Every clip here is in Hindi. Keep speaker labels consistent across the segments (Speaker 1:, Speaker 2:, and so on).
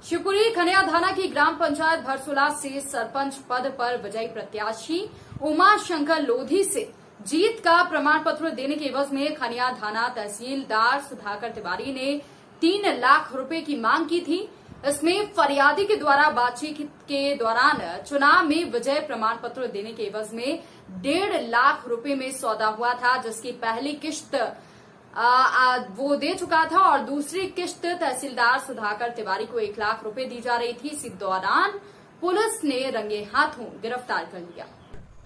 Speaker 1: शिवपुरी खनियाधाना की ग्राम पंचायत भरसुला से सरपंच पद पर विजयी प्रत्याशी उमा शंकर लोधी से जीत का प्रमाण पत्र देने के एवज में खनियाधाना तहसीलदार सुधाकर तिवारी ने 3 लाख रुपए की मांग की थी। इसमें फरियादी के द्वारा बातचीत के दौरान चुनाव में विजय प्रमाण पत्र देने के एवज में 1.5 लाख रुपए में सौदा हुआ था, जिसकी पहली किश्त वो दे चुका था और दूसरी किश्त तहसीलदार सुधाकर तिवारी को 1 लाख रुपए दी जा रही थी। इसी दौरान पुलिस ने रंगे हाथों गिरफ्तार कर लिया।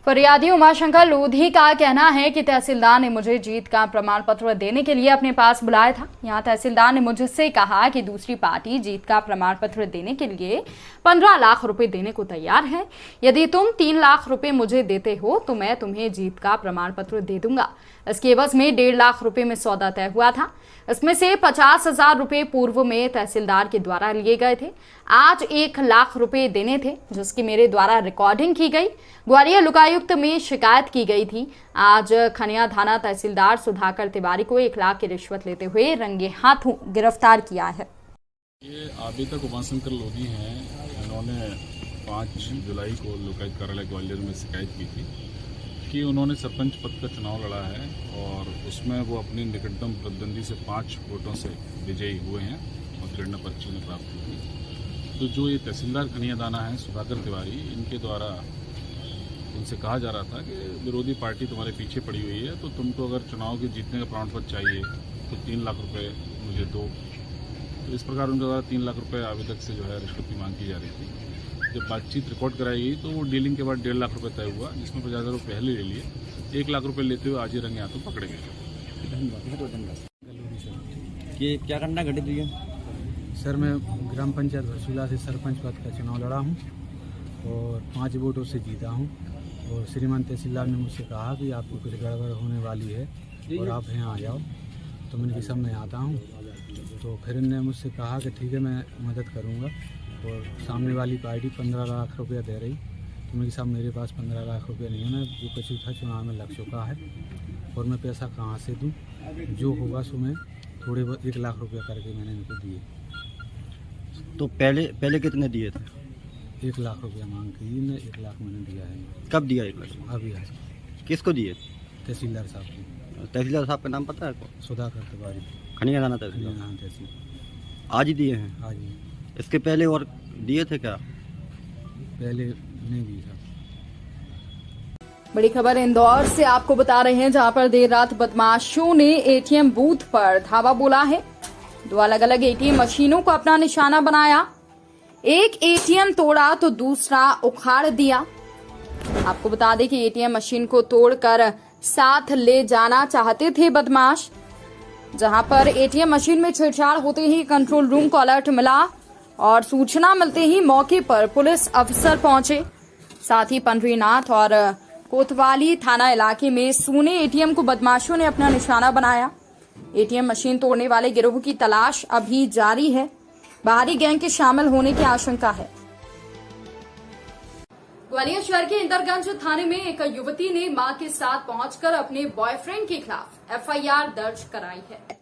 Speaker 1: फरियादी उमाशंकर लोधी का कहना है कि तहसीलदार ने मुझे जीत का प्रमाण पत्र देने के लिए अपने पास बुलाया था। यहाँ तहसीलदार ने मुझसे कहा कि दूसरी पार्टी जीत का प्रमाण पत्र देने के लिए 15 लाख रुपए देने को तैयार है। यदि तुम 3 लाख रुपए मुझे देते हो तो मैं तुम्हें जीत का प्रमाण पत्र दे दूंगा। इसके एवज में 1.5 लाख रुपए में सौदा तय हुआ था। इसमें से 50,000 रुपए पूर्व में तहसीलदार के द्वारा लिए गए थे। आज 1 लाख रुपए देने थे, जिसकी मेरे द्वारा रिकॉर्डिंग की गई, ग्वालियर लोकायुक्त में शिकायत की गई थी। आज खनियाधाना तहसीलदार सुधाकर तिवारी को 1 लाख की रिश्वत लेते हुए रंगे हाथों गिरफ्तार किया है।
Speaker 2: ये अभी तक उमाशंकर लोधी हैं। इन्होंने 5 जुलाई को लोकायुक्त कार्यालय ग्वालियर में शिकायत की थी कि उन्होंने सरपंच पद का चुनाव लड़ा है और उसमें वो अपनी निकटतम प्रतिद्वंदी से 5 वोटों से विजयी हुए हैं और मतगणना पर्ची में प्राप्त हुई थी। तो जो ये तहसीलदार खनियादाना है सुधाकर तिवारी, इनके द्वारा उनसे कहा जा रहा था कि विरोधी पार्टी तुम्हारे पीछे पड़ी हुई है, तो तुमको अगर चुनाव के जीतने का प्रमाण पत्र चाहिए तो 3 लाख रुपये मुझे दो। तो इस प्रकार उनके द्वारा 3 लाख रुपये आवेदक से जो है रिश्वत की मांग की जा रही थी। जब बातचीत रिकॉर्ड कराई गई तो वो डीलिंग के बाद 1.5 लाख रुपए तय हुआ, जिसमें 50,000 रुपये पहले ले लिए। 1 लाख रुपए लेते हुए आज ही रंगे हाथों पकड़े गए।
Speaker 3: ये क्या घटना घटित हुई है?
Speaker 4: सर, मैं ग्राम पंचायत भरसुला से सरपंच पद का चुनाव लड़ा हूँ और 5 वोटों से जीता हूँ। और श्रीमान तहसीलदार ने मुझसे कहा कि आपको कुछ गड़बड़ होने वाली है और आप यहाँ आ जाओ। तो मैंने सब में आता हूँ। तो फिर इन्होंने मुझसे कहा कि ठीक है, मैं मदद करूँगा। और सामने वाली पार्टी 15 लाख रुपया दे रही। तो मेरे साहब मेरे पास 15 लाख रुपया नहीं है, मैं जो कुछ था चुनाव में लग चुका है और मैं पैसा कहाँ से दूँ? जो होगा सो मैं थोड़े बहुत 1 लाख रुपया करके मैंने इनको दिए।
Speaker 3: तो पहले कितने दिए थे?
Speaker 4: 1 लाख रुपया मांग की, मैं 1 लाख मैंने दिया है।
Speaker 3: कब दिया 1 लाख?
Speaker 4: अभी आज।
Speaker 3: किसको दिए?
Speaker 4: तहसीलदार साहब को।
Speaker 3: तहसीलदार साहब का नाम पता है आपको?
Speaker 4: सुधाकर तिवारी,
Speaker 3: खनियादाना तहसीलदार।
Speaker 4: हाँ, तहसील।
Speaker 3: आज ही दिए हैं?
Speaker 4: आज ही।
Speaker 3: इसके पहले और दिए थे क्या?
Speaker 4: पहले नहीं दिए था।
Speaker 1: बड़ी खबर इंदौर से आपको बता रहे हैं, जहां पर देर रात बदमाशों ने एटीएम बूथ पर धावा बोला है। 2 अलग अलग एटीएम मशीनों को अपना निशाना बनाया। एक एटीएम तोड़ा तो दूसरा उखाड़ दिया। आपको बता दें कि एटीएम मशीन को तोड़कर साथ ले जाना चाहते थे बदमाश। जहां पर एटीएम मशीन में छेड़छाड़ होते ही कंट्रोल रूम को अलर्ट मिला और सूचना मिलते ही मौके पर पुलिस अफसर पहुंचे। साथ ही पंडरीनाथ और कोतवाली थाना इलाके में सूने एटीएम को बदमाशों ने अपना निशाना बनाया। एटीएम मशीन तोड़ने वाले गिरोह की तलाश अभी जारी है। बाहरी गैंग के शामिल होने की आशंका है। ग्वालियर शहर के इंदरगंज थाने में एक युवती ने मां के साथ पहुंचकर अपने बॉयफ्रेंड के खिलाफ एफआईआर दर्ज कराई है।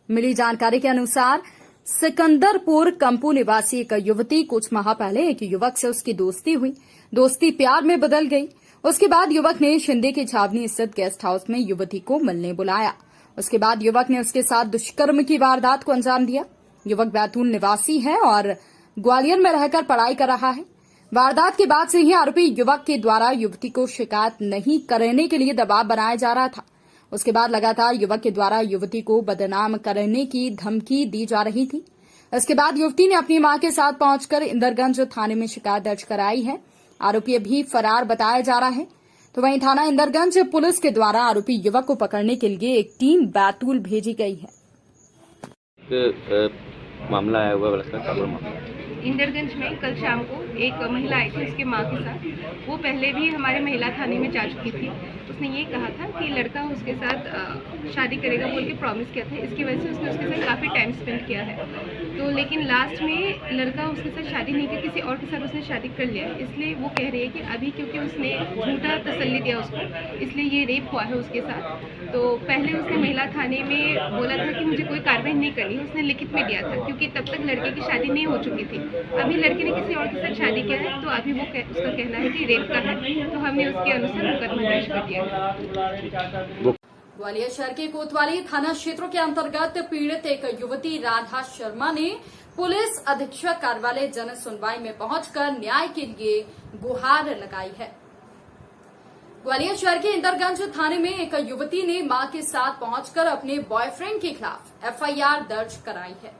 Speaker 1: मिली जानकारी के अनुसार सिकंदरपुर कंपू निवासी एक युवती कुछ माह पहले एक युवक से उसकी दोस्ती हुई। दोस्ती प्यार में बदल गई। उसके बाद युवक ने शिंदे की छावनी स्थित गेस्ट हाउस में युवती को मिलने बुलाया। उसके बाद युवक ने उसके साथ दुष्कर्म की वारदात को अंजाम दिया। युवक बैतूल निवासी है और ग्वालियर में रहकर पढ़ाई कर रहा है। वारदात के बाद से ही आरोपी युवक के द्वारा युवती को शिकायत नहीं करने के लिए दबाव बनाया जा रहा था। उसके बाद लगातार युवक के द्वारा युवती को बदनाम करने की धमकी दी जा रही थी। इसके बाद युवती ने अपनी मां के साथ पहुंचकर इंदरगंज थाने में शिकायत दर्ज कराई है। आरोपी अभी फरार बताया जा रहा है। तो वहीं थाना इंदरगंज पुलिस के द्वारा आरोपी युवक को पकड़ने के लिए एक टीम बैतूल भेजी गई है।
Speaker 3: मामला आया हुआ मामला
Speaker 5: इंदरगंज में कल शाम को एक महिला आई थी उसके मां के साथ। वो पहले भी हमारे महिला थाने में जा चुकी थी। उसने ये कहा था कि लड़का उसके साथ शादी करेगा बोल के प्रॉमिस किया था। इसकी वजह से उसने उसके साथ काफ़ी टाइम स्पेंड किया है। तो लेकिन लास्ट में लड़का उसके साथ शादी नहीं की, किसी और के साथ उसने शादी कर लिया, इसलिए वो कह रही है कि अभी क्योंकि उसने झूठा तसल्ली दिया उसको, इसलिए ये रेप हुआ है उसके साथ। तो पहले उसने महिला थाने में बोला था कि मुझे कोई कार्रवाई नहीं करनी, उसने लिखित में दिया था क्योंकि तब तक लड़के की शादी नहीं हो चुकी थी। अभी लड़के ने किसी और के साथ शादी किया है, तो अभी उसका कहना है कि रेप का है, तो हमने उसके अनुसार मुकदमा दर्ज कर दिया है।
Speaker 1: ग्वालियर शहर के कोतवाली थाना क्षेत्र के अंतर्गत पीड़ित एक युवती राधा शर्मा ने पुलिस अधीक्षक कार्यालय जन सुनवाई में पहुंचकर न्याय के लिए गुहार लगाई है। ग्वालियर शहर के इंदरगंज थाने में एक युवती ने मां के साथ पहुंचकर अपने बॉयफ्रेंड के खिलाफ एफआईआर दर्ज कराई है।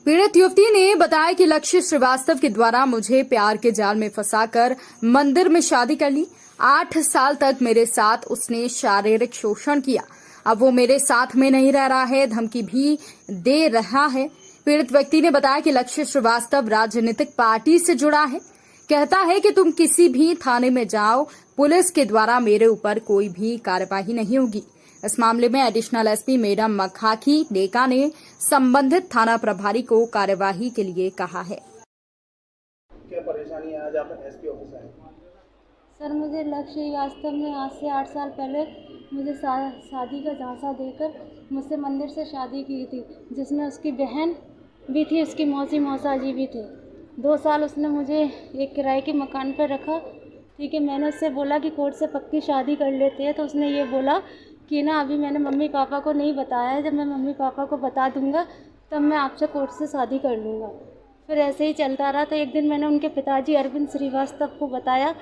Speaker 1: पीड़ित युवती ने बताया कि लक्ष्य श्रीवास्तव के द्वारा मुझे प्यार के जाल में फंसाकर मंदिर में शादी कर ली। 8 साल तक मेरे साथ उसने शारीरिक शोषण किया। अब वो मेरे साथ में नहीं रह रहा है, धमकी भी दे रहा है। पीड़ित व्यक्ति ने बताया कि लक्ष्य श्रीवास्तव राजनीतिक पार्टी से जुड़ा है। कहता है कि तुम किसी भी थाने में जाओ, पुलिस के द्वारा मेरे ऊपर कोई भी कार्यवाही नहीं होगी। इस मामले में एडिशनल एसपी मैडम मखाकी डेका ने संबंधित थाना प्रभारी को कार्यवाही के लिए कहा है।
Speaker 6: क्या परेशानी है, आज आप एसपी ऑफिस आए?
Speaker 7: सर, मुझे लक्ष्य श्रीवास्तव ने आज से 8 साल पहले मुझे शादी का झांसा देकर मुझसे मंदिर से शादी की थी, जिसमें उसकी बहन भी थी, उसकी मौसा जी भी थे। 2 साल उसने मुझे एक किराए के मकान पर रखा। ठीक है, मैंने उससे बोला कि कोर्ट से पक्की शादी कर लेते हैं, तो उसने ये बोला कि ना अभी मैंने मम्मी पापा को नहीं बताया है, जब मैं मम्मी पापा को बता दूंगा तब मैं आपसे कोर्ट से शादी कर लूँगा। फिर ऐसे ही चलता रहा। तो एक दिन मैंने उनके पिताजी अरविंद श्रीवास्तव को बताया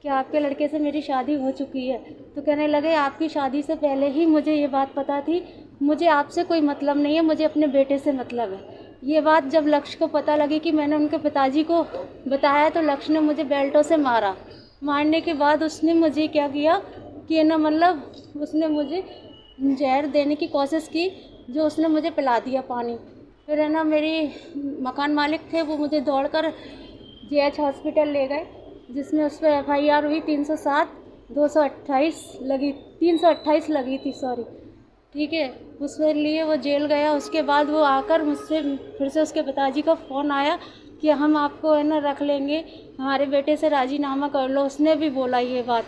Speaker 7: कि आपके लड़के से मेरी शादी हो चुकी है। तो कहने लगे आपकी शादी से पहले ही मुझे ये बात पता थी, मुझे आपसे कोई मतलब नहीं है, मुझे अपने बेटे से मतलब है। ये बात जब लक्ष्य को पता लगी कि मैंने उनके पिताजी को बताया, तो लक्ष्य ने मुझे बेल्टों से मारा। मारने के बाद उसने मुझे क्या किया कि ना मतलब उसने मुझे जहर देने की कोशिश की, जो उसने मुझे पिला दिया पानी। फिर है ना मेरी मकान मालिक थे, वो मुझे दौड़कर जीएच हॉस्पिटल ले गए, जिसमें उस पर एफआईआर हुई 307 228 लगी 328 लगी थी, सॉरी। ठीक है, उसके लिए वो जेल गया। उसके बाद वो आकर मुझसे फिर से उसके पिताजी का फ़ोन आया कि हम आपको है ना रख लेंगे, हमारे बेटे से राजीनामा कर लो। उसने भी बोला ये बात,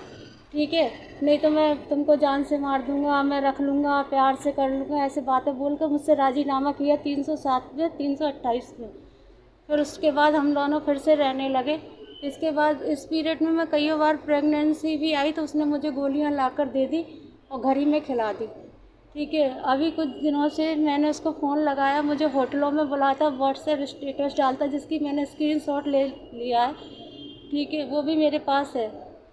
Speaker 7: ठीक है, नहीं तो मैं तुमको जान से मार दूंगा, मैं रख लूँगा, प्यार से कर लूँगा, ऐसे बातें बोलकर मुझसे राजीनामा किया 307 में 328 में। फिर उसके बाद हम दोनों फिर से रहने लगे। इसके बाद इस पीरियड में मैं कई बार प्रेगनेंसी भी आई, तो उसने मुझे गोलियां लाकर दे दी और घर ही में खिला दी। ठीक है, अभी कुछ दिनों से मैंने उसको फ़ोन लगाया, मुझे होटलों में बुलाता, व्हाट्सएप स्टेटस डालता, जिसकी मैंने स्क्रीनशॉट ले लिया है। ठीक है, वो भी मेरे पास है।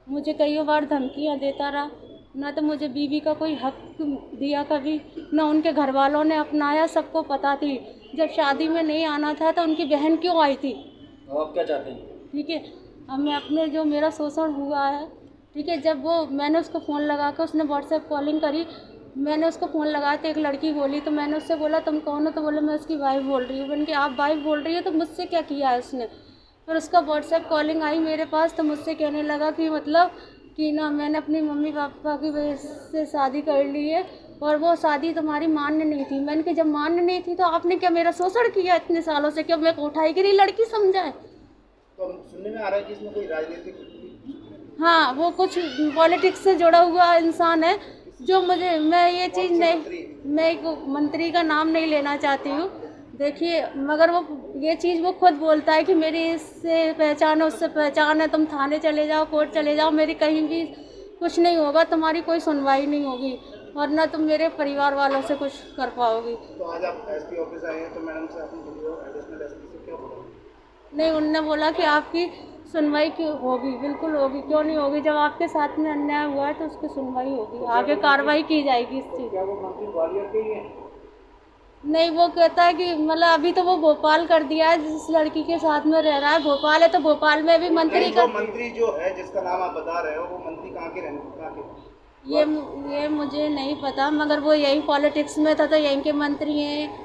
Speaker 7: मुझे कई बार धमकियां देता रहा, ना तो मुझे बीवी का कोई हक दिया कभी, ना उनके घर वालों ने अपनाया। सबको पता थी जब शादी में नहीं आना था तो उनकी बहन क्यों आई थी।
Speaker 6: आप क्या चाहते हैं?
Speaker 7: ठीक है, अब मैं अपने जो मेरा शोषण हुआ है, ठीक है, जब वो मैंने उसको फ़ोन लगा कर उसने व्हाट्सएप कॉलिंग करी, मैंने उसको फ़ोन लगाया तो एक लड़की बोली, तो मैंने उससे बोला तुम कौन हो, तो बोले मैं उसकी वाइफ बोल रही हूँ। मैंने कहा आप वाइफ बोल रही हो तो मुझसे क्या किया है उसने। फिर उसका व्हाट्सएप कॉलिंग आई मेरे पास, तो मुझसे कहने लगा कि मतलब कि ना मैंने अपनी मम्मी पापा की वजह से शादी कर ली है और वो शादी तुम्हारी मान्य नहीं थी। मैंने कहा जब मान्य नहीं थी तो आपने क्या मेरा शोषण किया इतने सालों से, क्या मैं उठाई गिरी लड़की समझाए।
Speaker 6: तो सुनने में आ रहा है कि इसमें कोई राजनीतिक,
Speaker 7: हाँ, वो कुछ पॉलिटिक्स से जुड़ा हुआ इंसान है, जो मुझे, मैं ये चीज़ नहीं, मैं एक मंत्री का नाम नहीं लेना चाहती हूँ, देखिए, मगर वो ये चीज़ वो खुद बोलता है कि मेरी इससे पहचान है, उससे पहचान है, तुम थाने चले जाओ, कोर्ट चले जाओ, मेरी कहीं भी कुछ नहीं होगा, तुम्हारी कोई सुनवाई नहीं होगी और ना तुम मेरे परिवार वालों से कुछ कर पाओगी।
Speaker 6: तो आज आप एसपी ऑफिस आए हैं, तो मैडम से आपने एडिशनल एसपी से क्या बोला?
Speaker 7: नहीं, उनने बोला कि आपकी सुनवाई क्यों होगी, बिल्कुल होगी, क्यों नहीं होगी, जब आपके साथ में अन्याय हुआ है तो उसकी सुनवाई होगी, आगे कार्रवाई की जाएगी इस चीज़।
Speaker 6: क्या वो मंत्री ग्वालियर के ही हैं?
Speaker 7: नहीं, वो कहता है कि मतलब अभी तो वो भोपाल कर दिया है, जिस लड़की के साथ में रह रहा है भोपाल है, तो भोपाल में भी मंत्री का,
Speaker 6: मंत्री जो है जिसका नाम आप बता रहे हो, वो मंत्री कहाँ के रहने?
Speaker 7: ये मुझे नहीं पता, मगर वो यही पॉलिटिक्स में था तो यहीं के मंत्री हैं,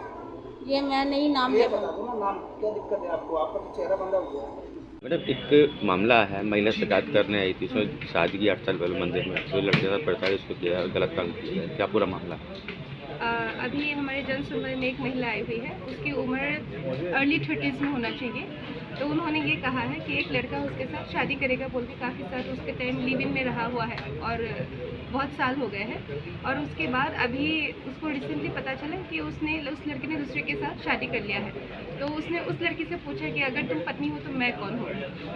Speaker 7: ये मैं नहीं नाम ले
Speaker 6: बता दो ना नाम, क्या दिक्कत है आपको? आपका तो चेहरा बंधा हुआ है।
Speaker 8: मैडम, एक मामला है, महिला शिकायत करने आई थी, उसमें शादी की 8 साल पहले मंदिर में, तो लड़के का पड़ता है, उसको किया गलत काम किया, क्या पूरा मामला?
Speaker 5: अभी हमारे जन सुनवाई में एक महिला आई हुई है, उसकी उम्र अर्ली 30s में होना चाहिए। तो उन्होंने ये कहा है कि एक लड़का उसके साथ शादी करेगा बोल के काफ़ी साल उसके टाइम लिव इन में रहा हुआ है और बहुत साल हो गए हैं। और उसके बाद अभी उसको रिसेंटली पता चला कि उस लड़के ने दूसरे के साथ शादी कर लिया है। तो उसने उस लड़की से पूछा कि अगर तुम पत्नी हो तो मैं कौन हूँ।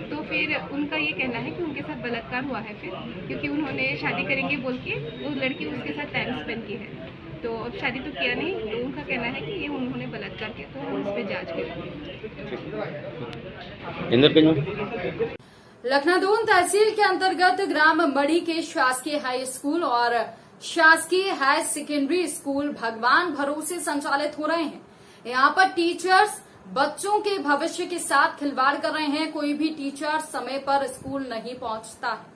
Speaker 5: तो फिर उनका ये कहना है कि उनके साथ बलात्कार हुआ है फिर, क्योंकि उन्होंने शादी करेंगे बोल के वो लड़की उसके साथ टाइम स्पेंड की है। तो अब शादी तो किया नहीं, तो उनका कहना है कि ये उन्होंने बलात्कार किया, तो हम उस पर जाँच करेंगे।
Speaker 1: लखनादौन तहसील के अंतर्गत ग्राम मड़ी के शासकीय हाई स्कूल और शासकीय हायर सेकेंडरी स्कूल भगवान भरोसे संचालित हो रहे हैं। यहाँ पर टीचर्स बच्चों के भविष्य के साथ खिलवाड़ कर रहे हैं। कोई भी टीचर समय पर स्कूल नहीं पहुंचता है।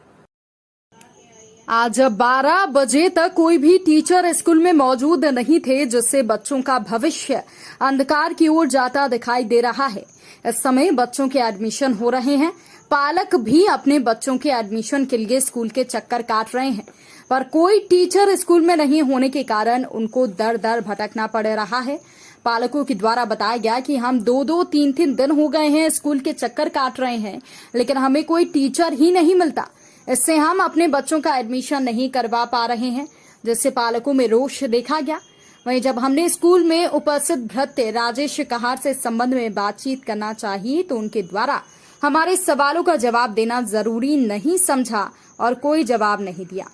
Speaker 1: आज 12 बजे तक कोई भी टीचर स्कूल में मौजूद नहीं थे, जिससे बच्चों का भविष्य अंधकार की ओर जाता दिखाई दे रहा है। इस समय बच्चों के एडमिशन हो रहे हैं। पालक भी अपने बच्चों के एडमिशन के लिए स्कूल के चक्कर काट रहे हैं, पर कोई टीचर स्कूल में नहीं होने के कारण उनको दर दर भटकना पड़ रहा है। पालकों के द्वारा बताया गया कि हम 2-2, 3-3 दिन हो गए हैं स्कूल के चक्कर काट रहे हैं, लेकिन हमें कोई टीचर ही नहीं मिलता। इससे हम अपने बच्चों का एडमिशन नहीं करवा पा रहे हैं, जिससे पालकों में रोष देखा गया। वहीं जब हमने स्कूल में उपस्थित भृत्य राजेश कहार से इस संबंध में बातचीत करना चाहिए तो उनके द्वारा हमारे सवालों का जवाब देना जरूरी नहीं समझा और कोई जवाब नहीं दिया।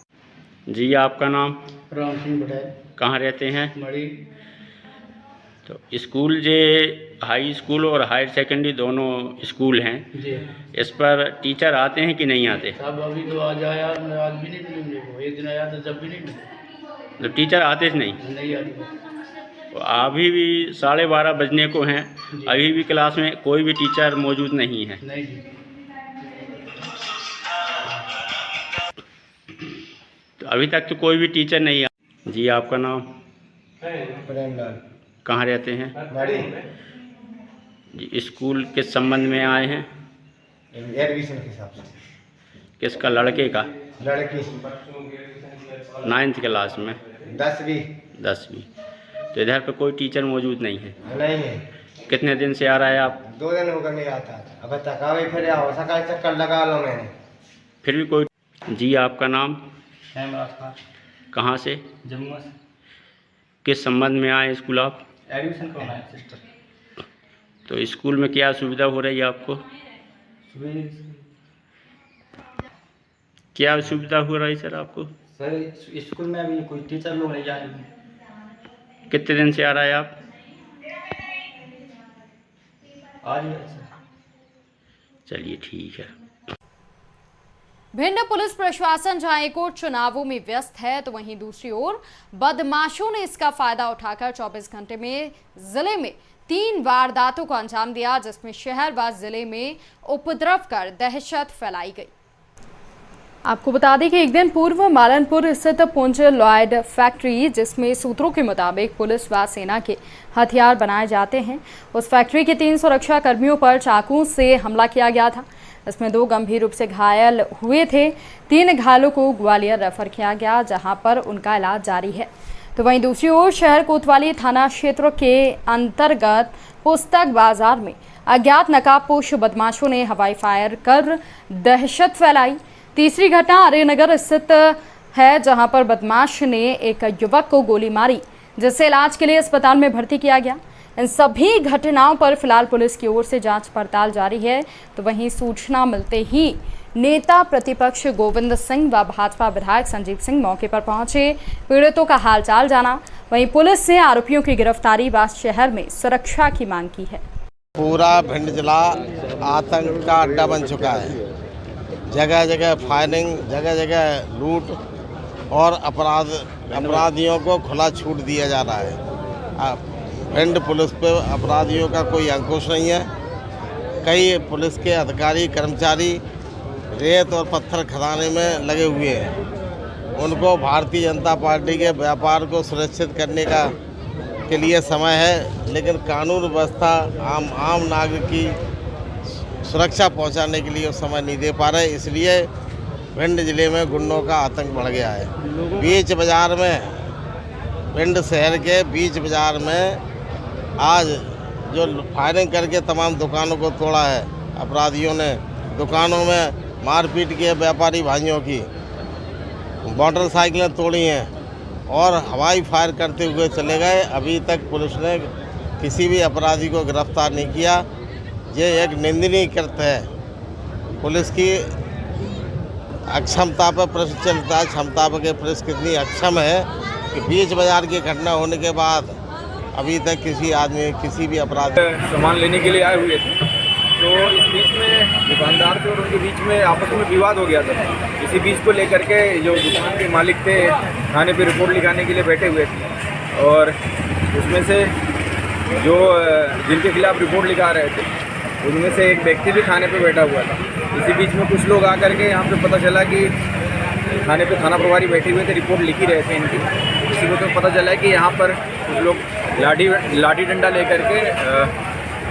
Speaker 9: जी, आपका नाम?
Speaker 10: राम सिंह पटेल।
Speaker 9: कहाँ रहते हैं?
Speaker 10: मड़ी।
Speaker 9: तो स्कूल जे हाई स्कूल और हायर सेकेंडरी दोनों स्कूल हैं
Speaker 10: जी,
Speaker 9: इस पर टीचर आते हैं कि नहीं आते?
Speaker 10: सब अभी तो आज आया, आज भी नहीं मिले मेरे को। एक दिन आया तो जब भी नहीं मिले।
Speaker 9: तो टीचर आते नहीं
Speaker 10: आते।
Speaker 9: तो अभी भी 12:30 बजने को हैं, अभी भी क्लास में कोई भी टीचर मौजूद नहीं है?
Speaker 10: नहीं जी।
Speaker 9: तो अभी तक तो कोई भी टीचर नहीं आया। जी, आपका नाम?
Speaker 10: प्रेमलाल।
Speaker 9: कहाँ रहते हैं?
Speaker 10: मड़ी।
Speaker 9: जी, स्कूल किस संबंध में आए हैं?
Speaker 10: एडमिशन के हिसाब से।
Speaker 9: किसका? लड़के का?
Speaker 10: लड़की
Speaker 9: 9th क्लास में?
Speaker 10: 10वीं।
Speaker 9: तो इधर पे कोई टीचर मौजूद नहीं है?
Speaker 10: नहीं है।
Speaker 9: कितने दिन से आ रहा है आप?
Speaker 10: 2 दिन हो गए नहीं आता। अब तक आवे फिर आओ, सकाल चक्कर लगा लो मैंने।
Speaker 9: फिर भी कोई? जी, आपका नाम? कहाँ से?
Speaker 11: जम्मू से।
Speaker 9: किस संबंध में आए स्कूल आप?
Speaker 11: एडमिशन करवाना है सिस्टर।
Speaker 9: तो स्कूल में क्या सुविधा हो रही है आपको? क्या सुविधा हो रही है सर आपको?
Speaker 11: सर स्कूल में अभी कोई टीचर लोग नहीं जा रहे हैं।
Speaker 9: कितने दिन से आ रहा है आप?
Speaker 11: आ रही है सर।
Speaker 9: चलिए ठीक है।
Speaker 1: भिंड पुलिस प्रशासन जहां एक ओर चुनावों में व्यस्त है, तो वहीं दूसरी ओर बदमाशों ने इसका फायदा उठाकर 24 घंटे में जिले में 3 वारदातों को अंजाम दिया, जिसमें शहर व जिले में उपद्रव कर दहशत फैलाई गई। आपको बता दें कि एक दिन पूर्व मालनपुर स्थित पुंज लॉयड फैक्ट्री, जिसमें सूत्रों के मुताबिक पुलिस व सेना के हथियार बनाए जाते हैं, उस फैक्ट्री के 3 सुरक्षा कर्मियों पर चाकुओं से हमला किया गया था। इसमें 2 गंभीर रूप से घायल हुए थे। 3 घायलों को ग्वालियर रेफर किया गया, जहां पर उनका इलाज जारी है। तो वहीं दूसरी ओर शहर कोतवाली थाना क्षेत्र के अंतर्गत पुस्तक बाजार में अज्ञात नकाबपोश बदमाशों ने हवाई फायर कर दहशत फैलाई। तीसरी घटना आर्यनगर स्थित है, जहां पर बदमाश ने एक युवक को गोली मारी, जिसे इलाज के लिए अस्पताल में भर्ती किया गया। इन सभी घटनाओं पर फिलहाल पुलिस की ओर से जांच पड़ताल जारी है। तो वहीं सूचना मिलते ही नेता प्रतिपक्ष गोविंद सिंह व भाजपा विधायक संजीव सिंह मौके पर पहुंचे, पीड़ितों का हालचाल जाना। वहीं पुलिस से आरोपियों की गिरफ्तारी व शहर में सुरक्षा की मांग की है।
Speaker 12: पूरा भिंड जिला आतंक का अड्डा बन चुका है। जगह जगह फायरिंग, जगह जगह लूट और अपराधियों को खुला छूट दिया जा रहा है। भिंड पुलिस पे अपराधियों का कोई अंकुश नहीं है। कई पुलिस के अधिकारी कर्मचारी रेत और पत्थर खदाने में लगे हुए हैं। उनको भारतीय जनता पार्टी के व्यापार को सुरक्षित करने के लिए समय है, लेकिन कानून व्यवस्था आम नागरिक की सुरक्षा पहुंचाने के लिए समय नहीं दे पा रहे। इसलिए भिंड जिले में गुंडों का आतंक बढ़ गया है। बीच बाजार में पिंड शहर के बीच बाजार में आज जो फायरिंग करके तमाम दुकानों को तोड़ा है अपराधियों ने। दुकानों में मारपीट की है व्यापारी भाइयों की, मोटरसाइकिलें तोड़ी हैं और हवाई फायर करते हुए चले गए। अभी तक पुलिस ने किसी भी अपराधी को गिरफ्तार नहीं किया। ये एक निंदनीय कृत्य है। पुलिस की अक्षमता पर प्रश्न चलता है, क्षमता पर पुलिस कितनी अक्षम है कि बीच बाजार की घटना होने के बाद अभी तक किसी आदमी किसी भी अपराध
Speaker 13: सामान लेने के लिए आए हुए थे, तो इस बीच में दुकानदार थे और उनके बीच में आपस में विवाद हो गया था। इसी बीच को लेकर के जो दुकान के मालिक थे थाने पे रिपोर्ट लिखाने के लिए बैठे हुए थे और उसमें से जो जिनके खिलाफ रिपोर्ट लिखा रहे थे उनमें से एक व्यक्ति भी थाने पे बैठा हुआ था। इसी बीच में कुछ लोग आकर के यहाँ पे पता चला कि थाने पे थाना प्रभारी बैठे हुए थे, रिपोर्ट लिख ही रहे थे इनकी। इसी में तो पता चला कि यहाँ पर कुछ लोग लाठी डंडा लेकर के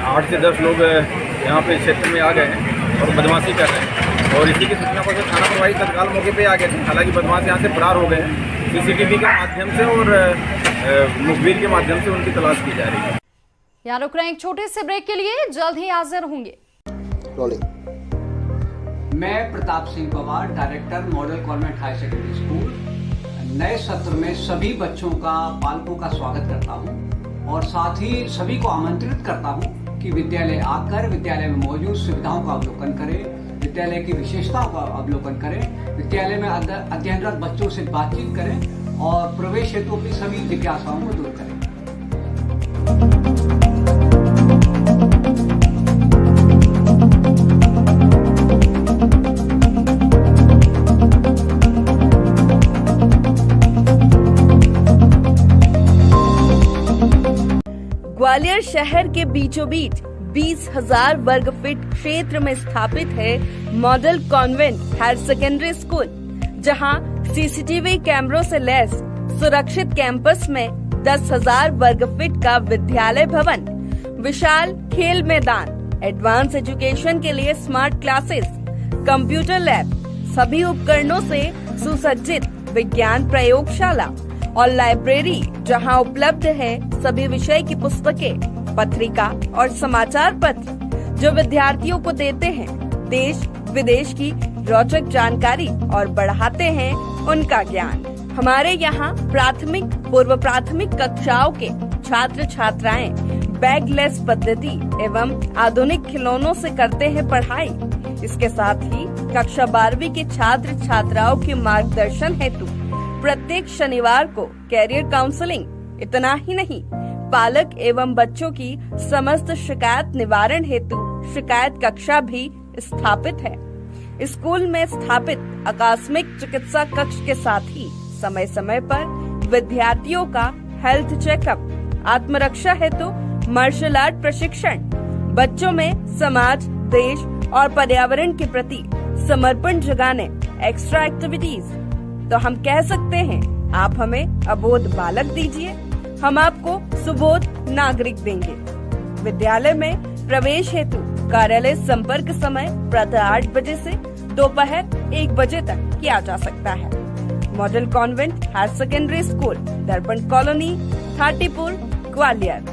Speaker 13: 8 से 10 लोग यहाँ पे क्षेत्र में आ गए हैं और बदमाशी कर रहे हैं। और इसी की सूचना पर थाना प्रभारी तत्काल मौके पे आ गए थे। हालांकि बदमाश यहाँ से फरार हो गए हैं। CCTV के माध्यम से और मुखबिर के माध्यम से उनकी तलाश की जा रही है।
Speaker 1: यहाँ रुक रहे हैं एक छोटे से ब्रेक के लिए, जल्द ही हाजिर होंगे।
Speaker 14: मैं Pratap Singh Pawar, director model convent high secondary school, नए सत्र में सभी बच्चों का पालकों का स्वागत करता हूं और साथ ही सभी को आमंत्रित करता हूं कि विद्यालय आकर विद्यालय में मौजूद सुविधाओं का अवलोकन करें, विद्यालय की विशेषताओं का अवलोकन करें, विद्यालय में अध्ययनरत बच्चों से बातचीत करें और प्रवेश हेतु अपनी सभी जिज्ञासाओं को दूर करें।
Speaker 15: ग्वालियर शहर के बीचों बीच 20,000 वर्ग फीट क्षेत्र में स्थापित है model convent higher secondary school, जहां CCTV कैमरों से लैस सुरक्षित कैंपस में 10,000 वर्ग फीट का विद्यालय भवन, विशाल खेल मैदान, एडवांस एजुकेशन के लिए स्मार्ट क्लासेस, कंप्यूटर लैब, सभी उपकरणों से सुसज्जित विज्ञान प्रयोगशाला और लाइब्रेरी, जहां उपलब्ध है सभी विषय की पुस्तकें, पत्रिका और समाचार पत्र, जो विद्यार्थियों को देते हैं देश विदेश की रोचक जानकारी और बढ़ाते हैं उनका ज्ञान। हमारे यहाँ प्राथमिक पूर्व प्राथमिक कक्षाओं के छात्र छात्राएं बैगलेस पद्धति एवं आधुनिक खिलौनों से करते हैं पढ़ाई। इसके साथ ही कक्षा 12वीं के छात्र छात्राओं के मार्गदर्शन हेतु प्रत्येक शनिवार को कैरियर काउंसलिंग। इतना ही नहीं, पालक एवं बच्चों की समस्त शिकायत निवारण हेतु शिकायत कक्षा भी स्थापित है। स्कूल में स्थापित आकस्मिक चिकित्सा कक्ष के साथ ही समय समय पर विद्यार्थियों का हेल्थ चेकअप, आत्मरक्षा हेतु मार्शल आर्ट प्रशिक्षण, बच्चों में समाज, देश और पर्यावरण के प्रति समर्पण जगाने एक्स्ट्रा एक्टिविटीज। तो हम कह सकते हैं, आप हमें अबोध बालक दीजिए, हम आपको सुबोध नागरिक देंगे। विद्यालय में प्रवेश हेतु कार्यालय संपर्क समय प्रातः 8 बजे से दोपहर 1 बजे तक किया जा सकता है। Model convent higher secondary school, Darpan colony, Thatipur, Gwalior.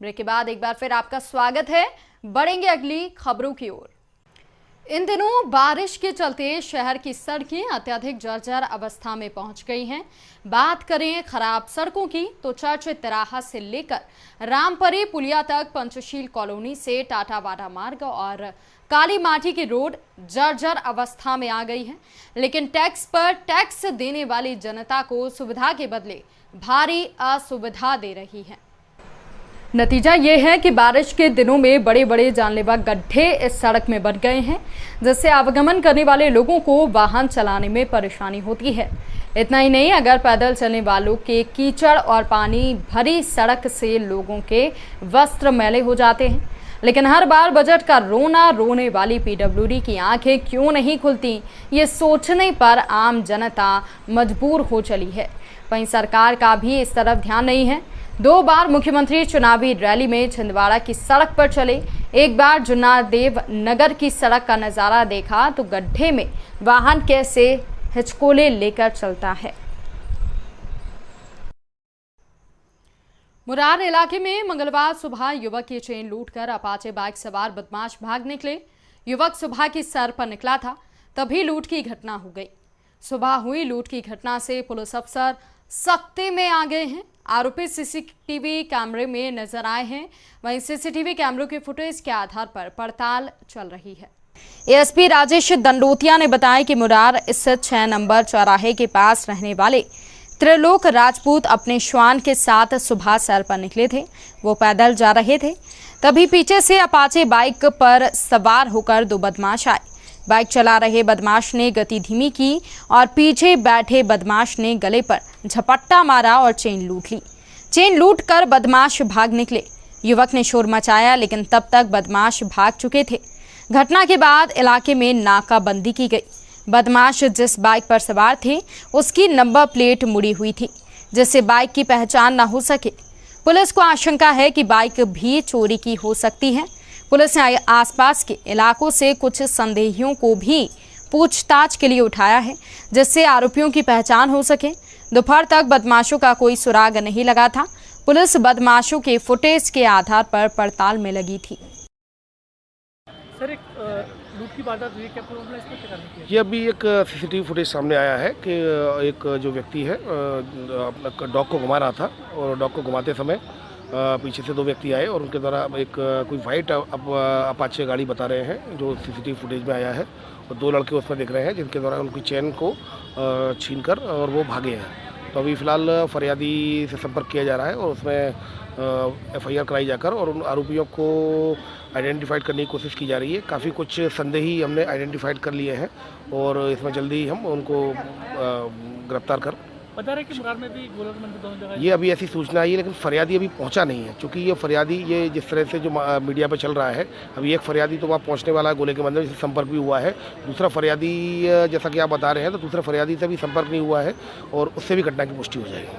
Speaker 1: Break के बाद एक बार फिर आपका स्वागत है। बढ़ेंगे अगली खबरों की ओर। इन दिनों बारिश के चलते शहर की सड़कें अत्यधिक जर्जर अवस्था में पहुंच गई हैं। बात करें खराब सड़कों की तो चर्चित तिराहा से लेकर रामपरी पुलिया तक, पंचशील कॉलोनी से टाटावाड़ा मार्ग और काली माटी की रोड जर्जर अवस्था में आ गई है। लेकिन टैक्स पर टैक्स देने वाली जनता को सुविधा के बदले भारी असुविधा दे रही है। नतीजा ये है कि बारिश के दिनों में बड़े बड़े जानलेवा गड्ढे इस सड़क में बन गए हैं, जिससे आवागमन करने वाले लोगों को वाहन चलाने में परेशानी होती है। इतना ही नहीं, अगर पैदल चलने वालों के कीचड़ और पानी भरी सड़क से लोगों के वस्त्र मैले हो जाते हैं। लेकिन हर बार बजट का रोना रोने वाली PWD की आंखें क्यों नहीं खुलती, ये सोचने पर आम जनता मजबूर हो चली है। वहीं सरकार का भी इस तरफ ध्यान नहीं है। 2 बार मुख्यमंत्री चुनावी रैली में छिंदवाड़ा की सड़क पर चले। एक बार जुन्नादेव नगर की सड़क का नजारा देखा तो गड्ढे में वाहन कैसे हिचकोले लेकर चलता है। मुरार इलाके में मंगलवार सुबह युवक की चेन लूटकर अपाचे बाइक सवार बदमाश भाग निकले। युवक सुबह की सैर पर निकला था, तभी लूट की घटना हो गई। सुबह हुई लूट की घटना से पुलिस अफसर सख्ती में आ गए हैं। आरोपी सीसीटीवी कैमरे में नजर आए हैं। वहीं सीसीटीवी कैमरों की फुटेज के आधार पर पड़ताल चल रही है। एएसपी राजेश दंडोतिया ने बताया कि मुरार स्थित 6 नंबर चौराहे के पास रहने वाले त्रिलोक राजपूत अपने श्वान के साथ सुबह सैर पर निकले थे। वो पैदल जा रहे थे, तभी पीछे से अपाचे बाइक पर सवार होकर 2 बदमाश आए। बाइक चला रहे बदमाश ने गति धीमी की और पीछे बैठे बदमाश ने गले पर झपट्टा मारा और चेन लूट ली। चेन लूट कर बदमाश भाग निकले। युवक ने शोर मचाया, लेकिन तब तक बदमाश भाग चुके थे। घटना के बाद इलाके में नाकाबंदी की गई। बदमाश जिस बाइक पर सवार थे उसकी नंबर प्लेट मुड़ी हुई थी, जिससे बाइक की पहचान न हो सके। पुलिस को आशंका है कि बाइक भी चोरी की हो सकती है। पुलिस ने आसपास के इलाकों से कुछ संदेहियों को भी पूछताछ के लिए उठाया है, जिससे आरोपियों की पहचान हो सके। दोपहर तक बदमाशों का कोई सुराग नहीं लगा था। पुलिस बदमाशों के फुटेज के आधार पर पड़ताल में लगी थी।
Speaker 16: सर, एक लूट की वारदात हुई, क्या पूरा मामला इसमें क्या करना है?
Speaker 17: ये अभी एक सीसीटीवी फुटेज सामने आया है कि एक जो व्यक्ति है अपना डॉग को घुमा रहा था और डॉग को घुमाते समय पीछे से 2 व्यक्ति आए और उनके द्वारा एक कोई वाइट अपाचे गाड़ी बता रहे हैं जो सीसीटीवी फुटेज में आया है, और 2 लड़के उसमें देख रहे हैं जिनके द्वारा उनकी चेन को छीनकर और वो भागे हैं। तो अभी फ़िलहाल फरियादी से संपर्क किया जा रहा है और उसमें एफआईआर कराई जाकर और उन आरोपियों को आइडेंटिफाइड करने की कोशिश की जा रही है। काफ़ी कुछ संदेही हमने आइडेंटिफाइड कर लिए हैं और इसमें जल्दी हम उनको गिरफ्तार कर
Speaker 16: बता रहे कि मुरार में भी गोला के मंदिर दोनों जगह।
Speaker 17: ये अभी ऐसी सूचना आई है, लेकिन फरियादी अभी पहुंचा नहीं है, क्योंकि ये फरियादी ये जिस तरह से जो मीडिया पे चल रहा है, अभी एक फरियादी तो वहाँ पहुंचने वाला है गोले के मंदिर, जिससे संपर्क भी हुआ है। दूसरा फरियादी जैसा कि आप बता रहे हैं, तो दूसरा फरियादी से भी संपर्क नहीं हुआ है और उससे भी घटना की पुष्टि हो जाएगी।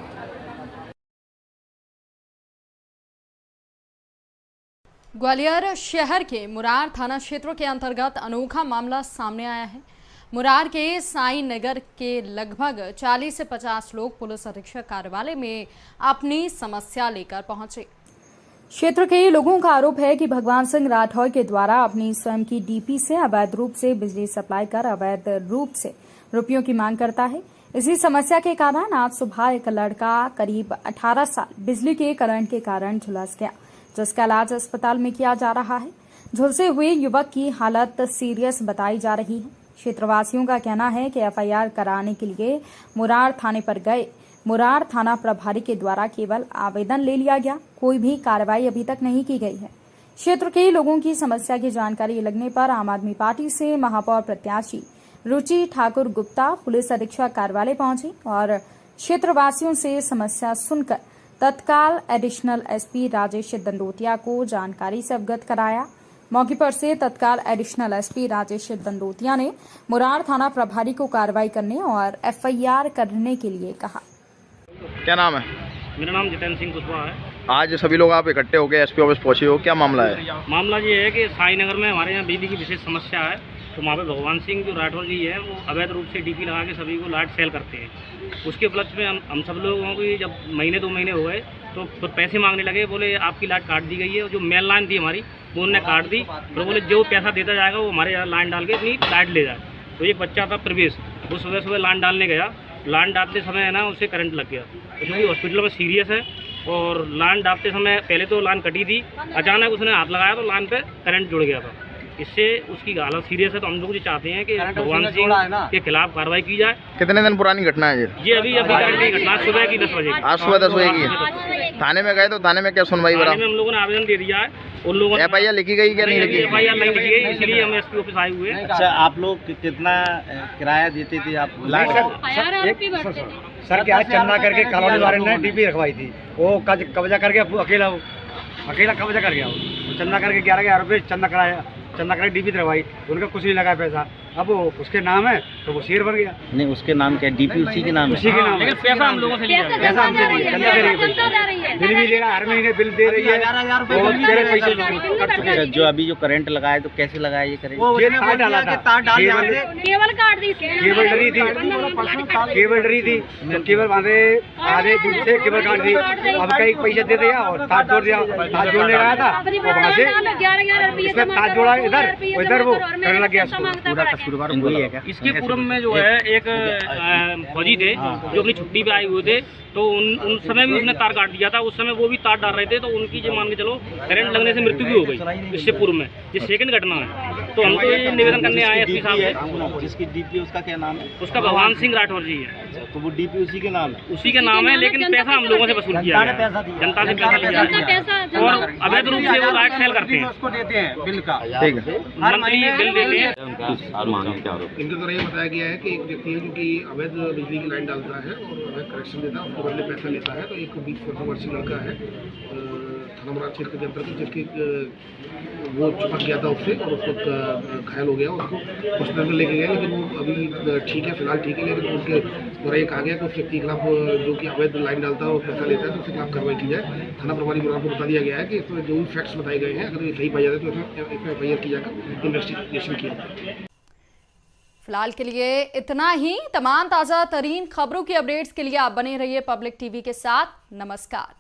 Speaker 1: ग्वालियर शहर के मुरार थाना क्षेत्रों के अंतर्गत अनोखा मामला सामने आया है। मुरार के साई नगर के लगभग 40 से 50 लोग पुलिस अधीक्षक कार्यालय में अपनी समस्या लेकर पहुंचे। क्षेत्र के लोगों का आरोप है कि भगवान सिंह राठौर के द्वारा अपनी स्वयं की डीपी से अवैध रूप से बिजली सप्लाई कर अवैध रूप से रुपयों की मांग करता है। इसी समस्या के कारण आज सुबह एक लड़का करीब 18 साल बिजली के करंट के कारण झुलस गया, जिसका इलाज अस्पताल में किया जा रहा है। झुलसे हुए युवक की हालत सीरियस बताई जा रही है। क्षेत्रवासियों का कहना है कि एफआईआर कराने के लिए मुरार थाने पर गए। मुरार थाना प्रभारी के द्वारा केवल आवेदन ले लिया गया, कोई भी कार्रवाई अभी तक नहीं की गई है। क्षेत्र के लोगों की समस्या की जानकारी लगने पर आम आदमी पार्टी से महापौर प्रत्याशी रुचि ठाकुर गुप्ता पुलिस अधीक्षक कार्यालय पहुंची और क्षेत्रवासियों से समस्या सुनकर तत्काल एडिशनल एसपी राजेश दंडोतिया को जानकारी से अवगत कराया। मौके पर से तत्काल एडिशनल एसपी राजेश दंडोतिया ने मुरार थाना प्रभारी को कार्रवाई करने और एफआईआर करने के लिए कहा।
Speaker 18: क्या नाम है?
Speaker 19: मेरा नाम जितेंद्र सिंह कुशवाहा है।
Speaker 18: आज सभी लोग आप इकट्ठे हो गए एसपी ऑफिस पहुंचे हो, क्या मामला है?
Speaker 19: मामला ये है कि साई नगर में हमारे यहाँ बिजली की विशेष समस्या है। तो वहाँ पे भगवान सिंह जो राठौर जी है वो अवैध रूप से डीपी लगा के सभी को लाइट सेल करते हैं। उसके उपलक्ष्य में हम सब लोगों को जब 2 महीने हो गए तो फिर पैसे मांगने लगे। बोले आपकी लाइट काट दी गई है, जो मेन लाइन थी हमारी वो उन्होंने काट दी। फिर बोले जो पैसा देता जाएगा वो हमारे यहाँ लाइन डाल के अपनी लाइट ले जाए। तो एक बच्चा था प्रवेश, वो सुबह सुबह लाइन डालने गया, लाइन डालते समय है ना उसे करंट लग गया, क्योंकि हॉस्पिटल में सीरियस है। और लाइन डालते समय पहले तो लाइन कटी थी, अचानक उसने हाथ लगाया तो लाइन पे करंट जुड़ गया था। इससे उसकी हालत सीरियस है। तो हम लोग ये चाहते हैं कि भगवान सिंह के खिलाफ कार्रवाई की जाए।
Speaker 18: कितने दिन पुरानी घटना है
Speaker 19: ये? अभी घटना सुबह की 10 बजे।
Speaker 18: आज सुबह 10 बजे की थाने में गए तो थाने में क्या सुनवाई?
Speaker 19: थाने में हम लोगों ने आवेदन दे दिया है। उन लोगों ने
Speaker 18: एफआईआर लिखी गई क्या नहीं लिखी?
Speaker 19: एफआईआर नहीं लिखी गई, इसलिए हम एसपी ऑफिस आए हुए हैं।
Speaker 11: अच्छा, आप लोग कितना किराया देते थे आप?
Speaker 20: सर क्या चंदा करके कॉलोनी वाले ने डीपी रखवाई थी, वो कब्जा करके अकेला कब्जा कर गया। वो चंदा करके 11,000 रुपये चंदा कराया, चंदा करेक्ट डीपी रखवाई, उनका कुछ नहीं लगा पैसा। अब वो उसके नाम है तो वो शेयर बन गया।
Speaker 3: नहीं, उसके नाम क्या, डीपी उसी के नाम है?
Speaker 20: उसी के नाम है।
Speaker 19: पैसा हम लोगों से लिया,
Speaker 20: पैसा हमसे लिया, चंदा दे रही है, बिल भी दे रहा, हर महीने बिल दे रही है, और तेरे पैसे कट चुके हैं।
Speaker 3: जो अभी जो करंट लगा है तो कैसे लगा है ये करंट?
Speaker 20: तार डाला था,
Speaker 5: केबल काट दी,
Speaker 20: केबल डरी थी, केबल डरी थी, तो केबल बांधे आधे दूर से केबल काट दी। अब कई पैसे दे दिया और तार जोड़ दिया, तार जोड़ने आया था और वहाँ से इसने तार जोड़ा इधर वो करने लग गया।
Speaker 3: पूरा कसूरवार वही है क्या?
Speaker 19: इसके पूर्व में जो है एक फौजी थे जो अपनी छुट्टी पे आए हुए थे, तो उन समय भी उसने तार काट दिया था। उस समय वो भी तार डाल रहे थे, तो उनकी जो मान के चलो करंट लगने से मृत्यु भी हो गई इससे पूर्व में। ये सेकंड घटना है, तो हमको ये निवेदन करने आए एसपी साहब से।
Speaker 3: जिसकी डीपी उसका क्या नाम है?
Speaker 19: उसका भगवान सिंह राठौर जी है।
Speaker 3: तो वो डीपी उसी के नाम है?
Speaker 19: उसी के नाम है, लेकिन पैसा हम लोगों से वसूल किया गया, जनता से पैसा लिया और अवैध रूप से वो लाइट सेल करते हैं,
Speaker 20: उसको देते हैं बिल का,
Speaker 3: ठीक है,
Speaker 19: मंथली बिल देते हैं।
Speaker 17: इनके द्वारा ये बताया गया है कि एक व्यक्ति है जो कि अवैध बिजली की लाइन डालता है और अवैध कनेक्शन देता है, उसके बदले पैसा लेता है। तो एक 20 वर्षीय लड़का है थाना मराद क्षेत्र के अंतर्गत, जिसकी वो चिपक गया था उससे और उस वक्त घायल हो गया। उसको हॉस्पिटल में लेके गए, लेकिन वो अभी ठीक है, फिलहाल ठीक है। लेकिन उनके द्वारा ये कहा गया कि उस व्यक्ति के खिलाफ जो कि अवैध लाइन डालता है और पैसा लेता है, तो उसके खिलाफ कार्रवाई की जाए। थाना प्रभारी को बता दिया गया है कि इसमें जो भी फैक्ट्स बताए गए हैं, अगर ये सही पाया जाए तो इसमें FIR की जाकर इन्वेस्टिगेशन किया जाए।
Speaker 1: फिलहाल के लिए इतना ही। तमाम ताज़ा तरीन खबरों की अपडेट्स के लिए आप बने रहिए पब्लिक टीवी के साथ। नमस्कार।